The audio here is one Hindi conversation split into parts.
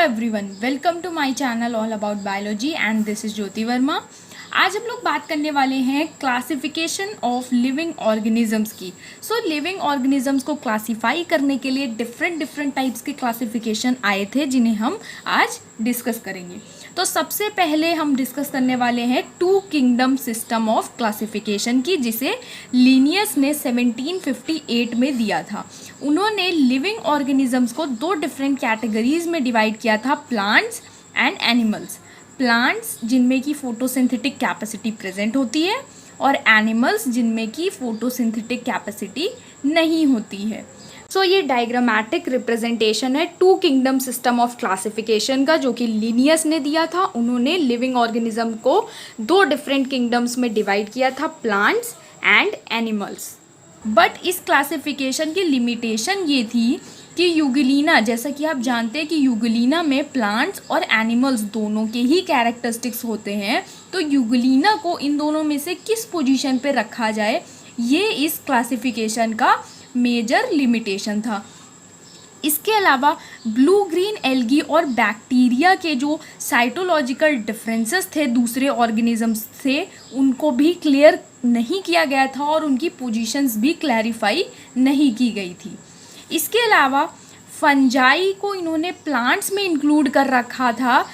Everyone, welcome to my channel all about biology and this is Jyoti Verma. आज हम लोग बात करने वाले हैं क्लासिफिकेशन ऑफ लिविंग ऑर्गेनिजम्स की। लिविंग ऑर्गेनिजम्स को क्लासीफाई करने के लिए डिफरेंट टाइप्स के क्लासिफिकेशन आए थे जिन्हें हम आज डिस्कस करेंगे। तो सबसे पहले हम डिस्कस करने वाले हैं two kingdom system of classification की, जिसे लिनियस ने 1758 में दिया था। उन्होंने लिविंग ऑर्गेनिजम्स को दो डिफरेंट कैटेगरीज में डिवाइड किया था, प्लांट्स एंड एनिमल्स। प्लांट्स जिनमें की फोटोसिंथेटिक कैपेसिटी प्रेजेंट होती है और एनिमल्स जिनमें की फोटोसिंथेटिक कैपेसिटी नहीं होती है। ये डायग्रामेटिक रिप्रेजेंटेशन है two kingdom system of classification का, जो कि लिनियस ने दिया था। उन्होंने लिविंग ऑर्गेनिज्म को दो डिफरेंट किंगडम्स में डिवाइड किया था, प्लांट्स एंड एनिमल्स। बट इस क्लासिफिकेशन की लिमिटेशन ये थी कि यूगेलिना, जैसा कि आप जानते हैं कि यूगेलिना में प्लांट्स और एनिमल्स दोनों के ही कैरेक्टरिस्टिक्स होते हैं, तो यूगेलिना को इन दोनों में से किस पोजीशन पे रखा जाए, ये इस क्लासिफिकेशन का मेजर लिमिटेशन था। इसके अलावा ब्लू ग्रीन एल्गी और बैक्टीरिया के जो साइटोलॉजिकल डिफरेंसेस थे दूसरे ऑर्गेनिजम्स से, उनको भी क्लियर नहीं किया गया था और उनकी पोजीशंस भी क्लैरिफाई नहीं की गई थी। इसके अलावा फंजाई को इन्होंने प्लांट्स में इंक्लूड कर रखा था,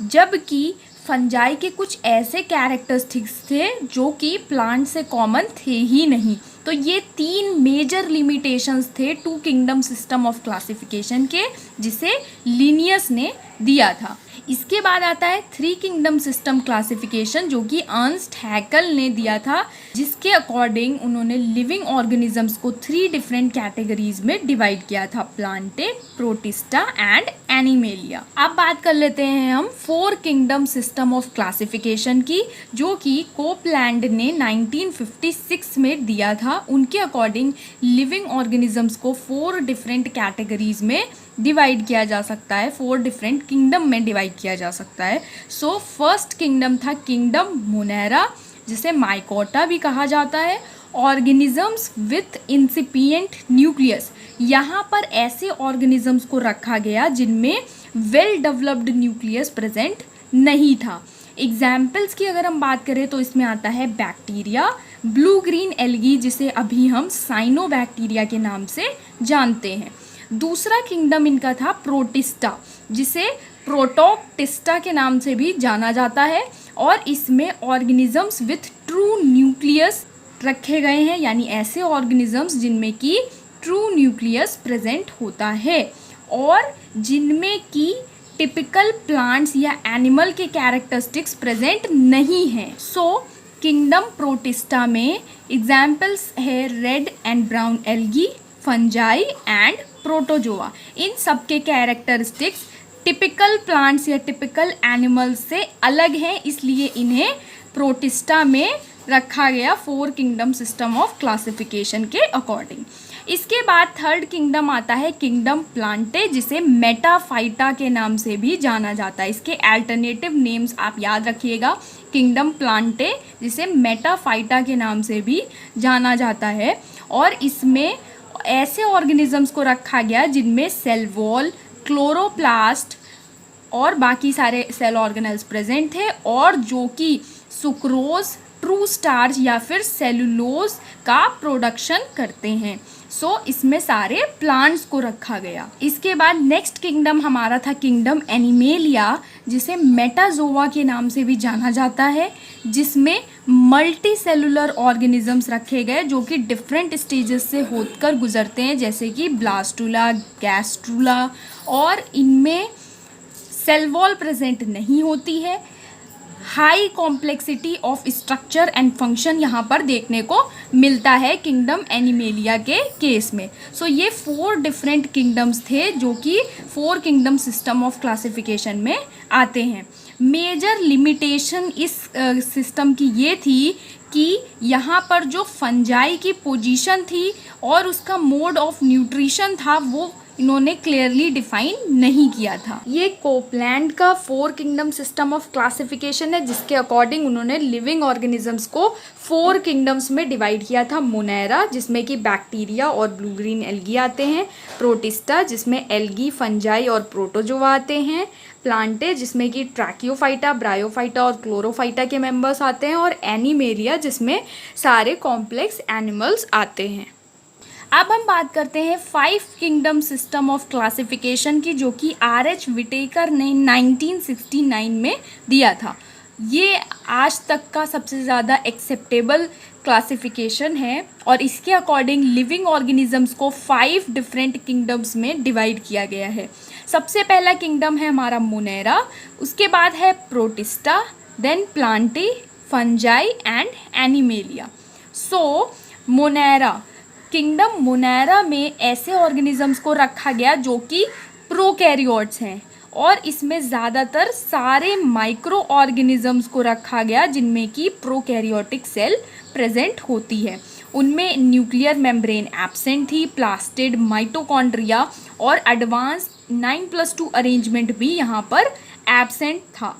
जबकि फंजाई के कुछ ऐसे कैरेक्टरिस्टिक्स थे जो कि प्लांट से कॉमन थे ही नहीं। तो ये तीन मेजर लिमिटेशंस थे two kingdom system of classification के, जिसे लिनियस ने दिया था। इसके बाद आता है थ्री किंगडम सिस्टम क्लासिफिकेशन, जो कि अर्नस्ट हैकल ने दिया था, जिसके अकॉर्डिंग उन्होंने लिविंग ऑर्गेनिजम्स को थ्री डिफरेंट कैटेगरीज में डिवाइड किया था, प्लांटे, प्रोटिस्टा एंड एनिमेलिया। अब बात कर लेते हैं हम four kingdom system of classification की, जो कि कोपलैंड ने 1956 में दिया था। उनके अकॉर्डिंग लिविंग ऑर्गेनिजम्स को फोर डिफरेंट कैटेगरीज में डिवाइड किया जा सकता है, फोर डिफरेंट किंगडम में डिवाइड किया जा सकता है। फर्स्ट किंगडम था किंगडम मोनेरा, जिसे माइकोटा भी कहा जाता है। ऑर्गेनिजम्स विथ इंसिपिएंट न्यूक्लियस, यहाँ पर ऐसे ऑर्गेनिजम्स को रखा गया जिनमें वेल डेवलप्ड न्यूक्लियस प्रेजेंट नहीं था। एग्जाम्पल्स की अगर हम बात करें तो इसमें आता है बैक्टीरिया, ब्लू ग्रीन एल्गी, जिसे अभी हम साइनोबैक्टीरिया के नाम से जानते हैं। दूसरा किंगडम इनका था प्रोटिस्टा, जिसे प्रोटोक्टिस्टा के नाम से भी जाना जाता है, और इसमें ऑर्गेनिजम्स विथ ट्रू न्यूक्लियस रखे गए हैं, यानी ऐसे ऑर्गेनिजम्स जिनमें की ट्रू न्यूक्लियस प्रेजेंट होता है और जिनमें की टिपिकल प्लांट्स या एनिमल के कैरेक्टरिस्टिक्स प्रेजेंट नहीं हैं। किंगडम प्रोटिस्टा में एग्जाम्पल्स है red and brown algae, fungi and protozoa. इन सब के कैरेक्टरिस्टिक्स टिपिकल प्लांट्स या टिपिकल एनिमल्स से अलग हैं, इसलिए इन्हें प्रोटिस्टा में रखा गया four kingdom system of classification के अकॉर्डिंग। इसके बाद थर्ड किंगडम आता है किंगडम प्लांटे, जिसे मेटाफाइटा के नाम से भी जाना जाता है। इसके अल्टरनेटिव नेम्स आप याद रखिएगा, किंगडम प्लांटे, जिसे मेटाफाइटा के नाम से भी जाना जाता है, और इसमें ऐसे ऑर्गेनिजम्स को रखा गया जिनमें सेल वॉल, क्लोरोप्लास्ट और बाकी सारे सेल ऑर्गेनेल्स प्रेजेंट थे, और जो कि सुक्रोज, ट्रू स्टार्च या फिर सेलुलोज का प्रोडक्शन करते हैं। इसमें सारे प्लांट्स को रखा गया। इसके बाद नेक्स्ट किंगडम हमारा था किंगडम एनिमेलिया, जिसे मेटाजोआ के नाम से भी जाना जाता है, जिसमें मल्टी सेलुलर ऑर्गेनिजम्स रखे गए जो कि डिफरेंट स्टेजेस से होकर गुजरते हैं, जैसे कि ब्लास्टुला, गैस्ट्रुला, और इनमें सेल वॉल प्रेजेंट नहीं होती है। High complexity of structure and function यहाँ पर देखने को मिलता है किंगडम एनिमेलिया के केस में। ये फोर डिफरेंट किंगडम्स थे जो कि four kingdom system of classification में आते हैं। मेजर लिमिटेशन इस सिस्टम की ये थी कि यहाँ पर जो फंजाई की पोजीशन थी और उसका मोड ऑफ न्यूट्रिशन था, वो इन्होंने क्लियरली डिफाइन नहीं किया था। ये कोपलैंड का 4 किंगडम सिस्टम ऑफ क्लासिफिकेशन है, जिसके अकॉर्डिंग उन्होंने लिविंग ऑर्गेनिजम्स को 4 किंगडम्स में डिवाइड किया था। मोनेरा, जिसमें कि बैक्टीरिया और ब्लू ग्रीन एल्गी आते हैं। प्रोटिस्टा, जिसमें एल्गी, फंजाई और प्रोटोजोआ आते हैं। प्लांटे, जिसमें कि ट्रैकियोफाइटा, ब्रायोफाइटा और क्लोरोफाइटा के मेंबर्स आते हैं। और एनिमेलिया, जिसमें सारे कॉम्प्लेक्स एनिमल्स आते हैं। अब हम बात करते हैं 5 किंगडम सिस्टम ऑफ क्लासिफिकेशन की, जो कि R.H. विटेकर ने 1969 में दिया था। ये आज तक का सबसे ज़्यादा एक्सेप्टेबल क्लासिफिकेशन है और इसके अकॉर्डिंग लिविंग ऑर्गेनिजम्स को 5 डिफरेंट किंगडम्स में डिवाइड किया गया है। सबसे पहला किंगडम है हमारा मोनेरा, उसके बाद है Protista, then Plantae, Fungi and Animalia. So Monera, kingdom Monera में ऐसे ऑर्गेनिजम्स को रखा गया जो कि प्रोकैरियोट्स हैं और इसमें ज़्यादातर सारे माइक्रो ऑर्गेनिजम्स को रखा गया जिनमें कि प्रोकैरियोटिक सेल प्रेजेंट होती है। उनमें न्यूक्लियर मेम्ब्रेन एब्सेंट थी, प्लास्टिड, माइटोकॉन्ड्रिया और एडवांस 9+2 अरेंजमेंट भी यहाँ पर एब्सेंट था।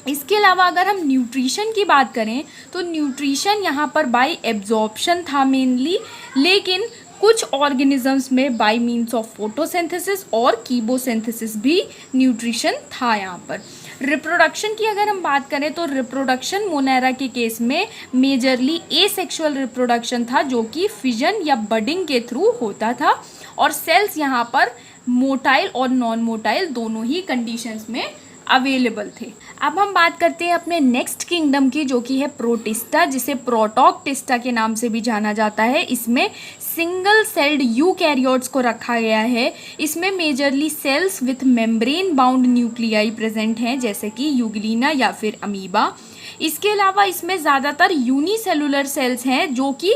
इसके अलावा अगर हम न्यूट्रिशन की बात करें तो न्यूट्रिशन यहाँ पर बाय एब्जॉर्प्शन था मेनली, लेकिन कुछ ऑर्गेनिजम्स में बाय मीन्स ऑफ फोटोसिंथेसिस और कीमोसिंथेसिस भी न्यूट्रिशन था यहाँ पर। रिप्रोडक्शन की अगर हम बात करें तो रिप्रोडक्शन मोनेरा के केस में मेजरली एसेक्सुअल रिप्रोडक्शन था, जो कि फिजन या बडिंग के थ्रू होता था और सेल्स यहाँ पर मोटाइल और नॉन मोटाइल दोनों ही कंडीशंस में अवेलेबल थे। अब हम बात करते हैं अपने नेक्स्ट किंगडम की, जो कि है प्रोटिस्टा, जिसे प्रोटोक्टिस्टा के नाम से भी जाना जाता है। इसमें सिंगल सेल्ड यूकैरियोट्स को रखा गया है। इसमें majorly sales with membrane bound nuclei present हैं, जैसे कि यूग्लिना या फिर अमीबा। इसके अलावा इसमें ज़्यादातर यूनिसेलुलर सेल्स हैं जो कि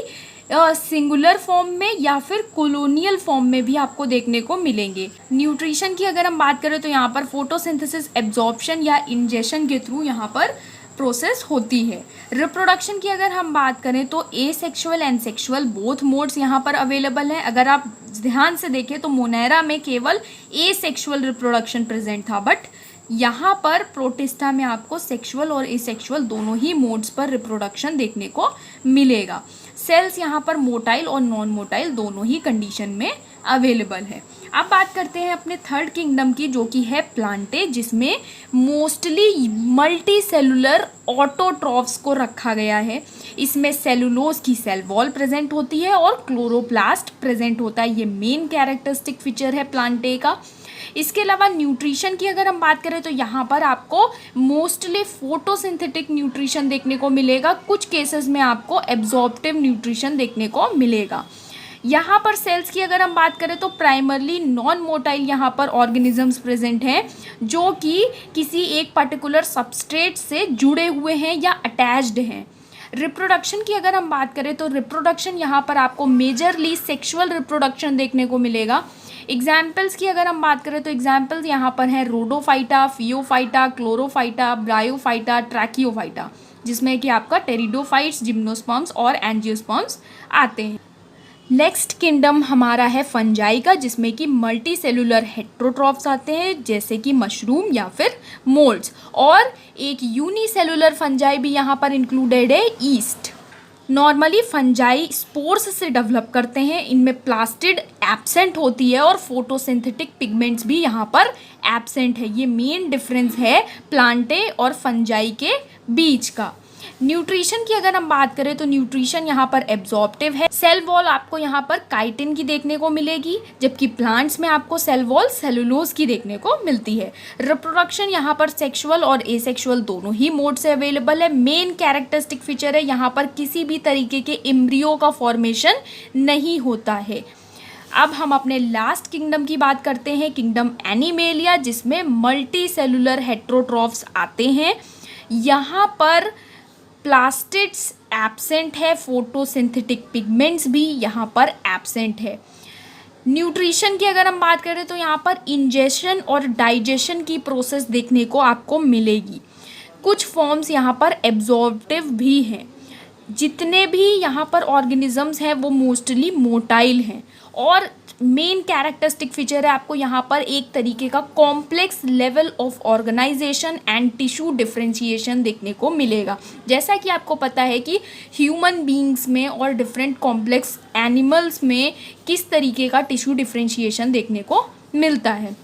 सिंगुलर फॉर्म में या फिर कॉलोनियल फॉर्म में भी आपको देखने को मिलेंगे। न्यूट्रिशन की अगर हम बात करें तो यहाँ पर फोटोसिंथेसिस, एब्जॉर्प्शन या इंजेक्शन के थ्रू यहाँ पर प्रोसेस होती है। रिप्रोडक्शन की अगर हम बात करें तो asexual and sexual both modes यहाँ पर अवेलेबल हैं। अगर आप ध्यान से देखें तो मोनेरा में केवल एसेक्सुअल रिप्रोडक्शन प्रेजेंट था, बट यहाँ पर प्रोटिस्टा में आपको सेक्सुअल और एसेक्सुअल दोनों ही मोड्स पर रिप्रोडक्शन देखने को मिलेगा। सेल्स यहाँ पर मोटाइल और नॉन मोटाइल दोनों ही कंडीशन में अवेलेबल है। अब बात करते हैं अपने थर्ड किंगडम की, जो कि है प्लांटे, जिसमें मोस्टली मल्टी सेलुलर ऑटोट्रॉफ्स को रखा गया है। इसमें सेलुलोज की सेल वॉल प्रेजेंट होती है और क्लोरोप्लास्ट प्रेजेंट होता है। ये मेन कैरेक्टरिस्टिक फीचर है प्लांटे का। इसके अलावा न्यूट्रिशन की अगर हम बात करें तो यहाँ पर आपको मोस्टली फोटोसिंथेटिक न्यूट्रिशन देखने को मिलेगा। कुछ केसेस में आपको एब्जॉर्प्टिव न्यूट्रिशन देखने को मिलेगा। यहाँ पर सेल्स की अगर हम बात करें तो प्राइमरली नॉन मोटाइल यहाँ पर ऑर्गेनिजम्स प्रेजेंट हैं जो कि किसी एक पर्टिकुलर सबस्ट्रेट से जुड़े हुए हैं या अटैच्ड हैं। रिप्रोडक्शन की अगर हम बात करें तो रिप्रोडक्शन यहाँ पर आपको मेजरली सेक्सुअल रिप्रोडक्शन देखने को मिलेगा। एग्जाम्पल्स की अगर हम बात करें तो एग्जाम्पल्स यहाँ पर हैं रोडोफाइटा, फियोफाइटा, क्लोरोफाइटा, ब्रायोफाइटा, ट्रैकियोफाइटा, जिसमें कि आपका टेरिडोफाइट्स, जिम्नोस्पर्म्स और एंजियोस्पर्म्स आते हैं। नेक्स्ट किंगडम हमारा है फंजाई का, जिसमें कि मल्टी सेलुलर हेट्रोट्रॉफ्स आते हैं जैसे कि मशरूम या फिर मोल्ड्स, और एक यूनिसेलुलर फंजाई भी यहाँ पर इंक्लूडेड है, ईस्ट। नॉर्मली फंजाई स्पोर्स से डेवलप करते हैं। इनमें प्लास्टिड एब्सेंट होती है और फोटोसिंथेटिक पिगमेंट्स भी यहाँ पर एब्सेंट है। ये मेन डिफरेंस है प्लांटे और फंजाई के बीच का। न्यूट्रिशन की अगर हम बात करें तो न्यूट्रिशन यहाँ पर एब्जॉर्प्टिव है। सेल वॉल आपको यहाँ पर काइटिन की देखने को मिलेगी, जबकि प्लांट्स में आपको सेल वॉल सेलुलोज की देखने को मिलती है। रिप्रोडक्शन यहाँ पर सेक्सुअल और एसेक्सुअल दोनों ही मोड से अवेलेबल है। मेन कैरेक्टरिस्टिक फीचर है यहाँ पर किसी भी तरीके के एम्ब्रियो का फॉर्मेशन नहीं होता है। अब हम अपने लास्ट किंगडम की बात करते हैं, किंगडम एनिमेलिया, जिसमें मल्टी सेलुलर हेट्रोट्रॉफ्स आते हैं। यहाँ पर प्लास्टिड्स एब्सेंट है, फोटोसिंथेटिक पिगमेंट्स भी यहाँ पर एब्सेंट है। न्यूट्रिशन की अगर हम बात करें तो यहाँ पर इंजेशन और डाइजेशन की प्रोसेस देखने को आपको मिलेगी। कुछ फॉर्म्स यहाँ पर एब्जॉर्प्टिव भी हैं। जितने भी यहाँ पर ऑर्गेनिजम्स हैं वो मोस्टली मोटाइल हैं, और मेन कैरेक्टरिस्टिक फीचर है आपको यहाँ पर एक तरीके का complex level of organisation and tissue differentiation देखने को मिलेगा। जैसा कि आपको पता है कि ह्यूमन बीइंग्स में और डिफरेंट कॉम्प्लेक्स एनिमल्स में किस तरीके का टिश्यू डिफरेंशिएशन देखने को मिलता है।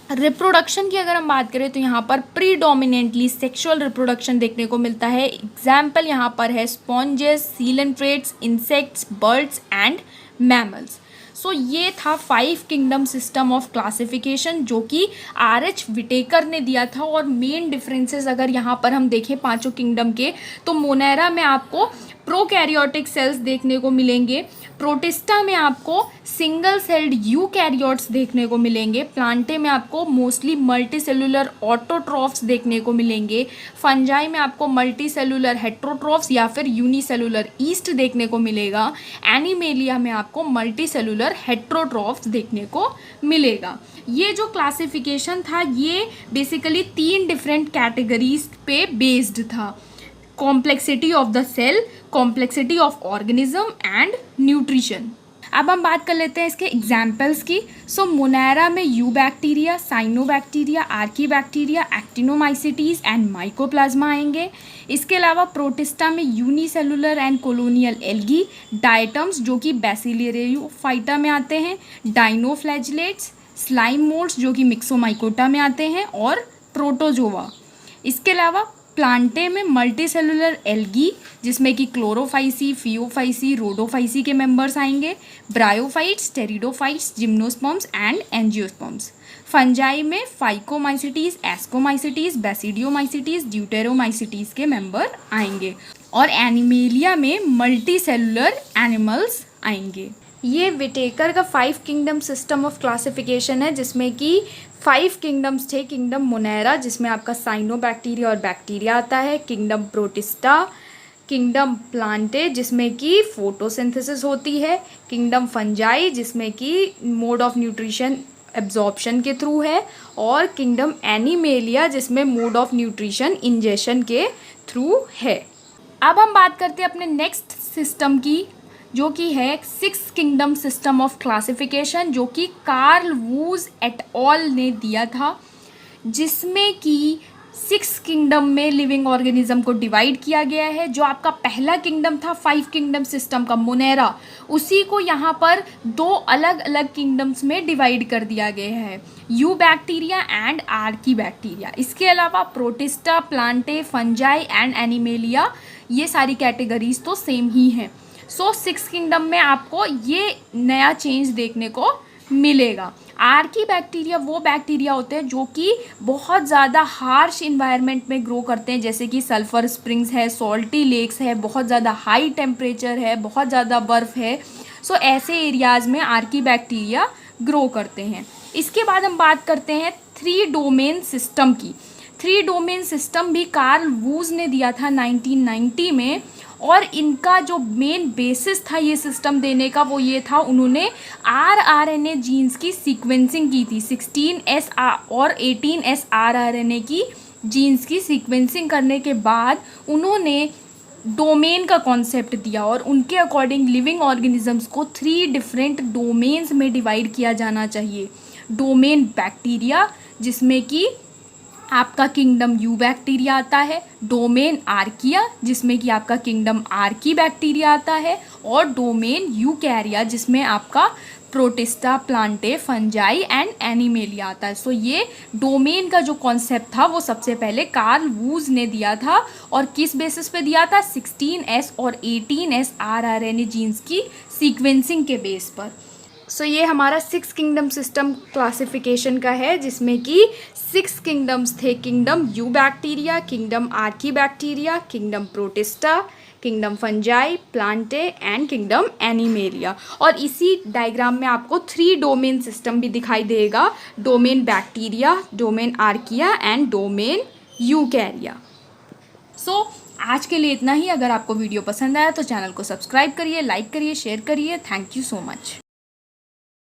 रिप्रोडक्शन की अगर हम बात करें तो यहाँ पर प्रीडोमिनेंटली सेक्सुअल रिप्रोडक्शन देखने को मिलता है। एग्जाम्पल यहाँ पर है sponges, coelenterates, insects, birds and mammals. So ये था 5 किंगडम सिस्टम ऑफ क्लासिफिकेशन जो कि R.H. विटेकर ने दिया था। और मेन डिफरेंसेस अगर यहाँ पर हम देखें पांचों किंगडम के, तो मोनेरा में आपको प्रोकैरियोटिक सेल्स देखने को मिलेंगे, प्रोटिस्टा में आपको सिंगल सेल्ड यूकैरियोट्स देखने को मिलेंगे, प्लांटे में आपको मोस्टली मल्टी सेलुलर ऑटोट्रॉफ्स देखने को मिलेंगे, फंजाई में आपको मल्टी सेलुलर हेट्रोट्रॉफ्स या फिर यूनिसेलुलर ईस्ट देखने को मिलेगा, एनिमेलिया में आपको मल्टी सेलुलर हेट्रोट्रॉफ्स देखने को मिलेगा। ये जो क्लासिफिकेशन था ये बेसिकली 3 डिफरेंट कैटेगरीज पे बेस्ड था, complexity of the cell, complexity of organism and nutrition. अब हम बात कर लेते हैं इसके एग्जाम्पल्स की। सो मोनेरा में eubacteria, cyanobacteria, archaebacteria, actinomycetes and mycoplasma आएंगे। इसके अलावा प्रोटिस्टा में unicellular and colonial algae, diatoms जो कि बैसिलियरियोफाइटा में आते हैं, डाइनोफ्लैजिलेट्स, स्लाइम मोल्ड्स जो कि मिक्सोमाइकोटा में आते हैं, और प्रोटोजोआ। इसके अलावा प्लांटे में मल्टी सेलुलर एल्गी जिसमें कि क्लोरोफाइसी, फियोफाइसी, रोडोफाइसी के मेंबर्स आएंगे, bryophytes, pteridophytes, gymnosperms and angiosperms. Fungi में फाइकोमाइसिटीज, एस्कोमाइसिटीज, बेसिडियोमाइसिटीज, ड्यूटेरोमाइसिटीज के मेंबर आएंगे, और एनिमेलिया में मल्टी सेलुलर एनिमल्स आएंगे। ये विटेकर का 5 किंगडम सिस्टम ऑफ क्लासिफिकेशन है जिसमें कि 5 किंगडम्स थे। किंगडम मोनेरा जिसमें आपका साइनोबैक्टीरिया और बैक्टीरिया आता है, किंगडम प्रोटिस्टा, किंगडम प्लांटे जिसमें कि फोटोसिंथेसिस होती है, किंगडम फंजाई जिसमें कि मोड ऑफ न्यूट्रिशन एब्जॉर्प्शन के थ्रू है, और किंगडम एनिमेलिया जिसमें मोड ऑफ न्यूट्रिशन इंजेक्शन के थ्रू है। अब हम बात करते हैं अपने नेक्स्ट सिस्टम की जो कि है 6 किंगडम सिस्टम ऑफ क्लासिफिकेशन जो कि कार्ल वूज एट ऑल ने दिया था, जिसमें कि 6 किंगडम में लिविंग ऑर्गेनिज्म को डिवाइड किया गया है। जो आपका पहला किंगडम था 5 किंगडम सिस्टम का मोनेरा, उसी को यहाँ पर 2 अलग अलग किंगडम्स में डिवाइड कर दिया गया है, you bacteria and Archie bacteria. इसके अलावा protista, Plantae, Fungi and animalia, ये सारी कैटेगरीज तो सेम ही हैं। सो 6 किंगडम में आपको ये नया चेंज देखने को मिलेगा। आर्की बैक्टीरिया वो बैक्टीरिया होते हैं जो कि बहुत ज़्यादा हार्श इन्वायरमेंट में ग्रो करते हैं, जैसे कि सल्फ़र स्प्रिंग्स है, सॉल्टी लेक्स है, बहुत ज़्यादा हाई टेम्परेचर है, बहुत ज़्यादा बर्फ़ है। सो ऐसे एरियाज़ में आर्की बैक्टीरिया ग्रो करते हैं। इसके बाद हम बात करते हैं 3 डोमेन सिस्टम की। 3 डोमेन सिस्टम भी कार्ल वूज ने दिया था 1990 में, और इनका जो मेन बेसिस था ये सिस्टम देने का वो ये था, उन्होंने rRNA जीन्स की सीक्वेंसिंग की थी। 16S और 18S rRNA की जीन्स की सीक्वेंसिंग करने के बाद उन्होंने डोमेन का कॉन्सेप्ट दिया, और उनके अकॉर्डिंग लिविंग ऑर्गेनिजम्स को 3 डिफरेंट डोमेन्स में डिवाइड किया जाना चाहिए। डोमेन बैक्टीरिया जिसमें कि आपका किंगडम यू बैक्टीरिया आता है, डोमेन आर्किया जिसमें कि आपका किंगडम आर्की बैक्टीरिया आता है, और डोमेन यूकैरिया जिसमें आपका protista, Plantae, Fungi and animalia आता है। सो ये डोमेन का जो कॉन्सेप्ट था वो सबसे पहले कार्ल वूज ने दिया था, और किस बेसिस पे दिया था? 16S और 18S rRNA जीन्स की सीक्वेंसिंग के बेस पर। सो ये हमारा 6 किंगडम सिस्टम क्लासिफिकेशन का है, जिसमें कि 6 किंगडम्स थे। Kingdom you bacteria, kingdom Archie bacteria, kingdom protista, kingdom fungi, Plantae and kingdom animalia. और इसी डायग्राम में आपको 3 डोमेन सिस्टम भी दिखाई देगा, domain bacteria, domain archaea and domain eukarya. So आज के लिए इतना ही। अगर आपको वीडियो पसंद आया तो चैनल को सब्सक्राइब करिए, लाइक करिए, शेयर करिए। Thank you so much.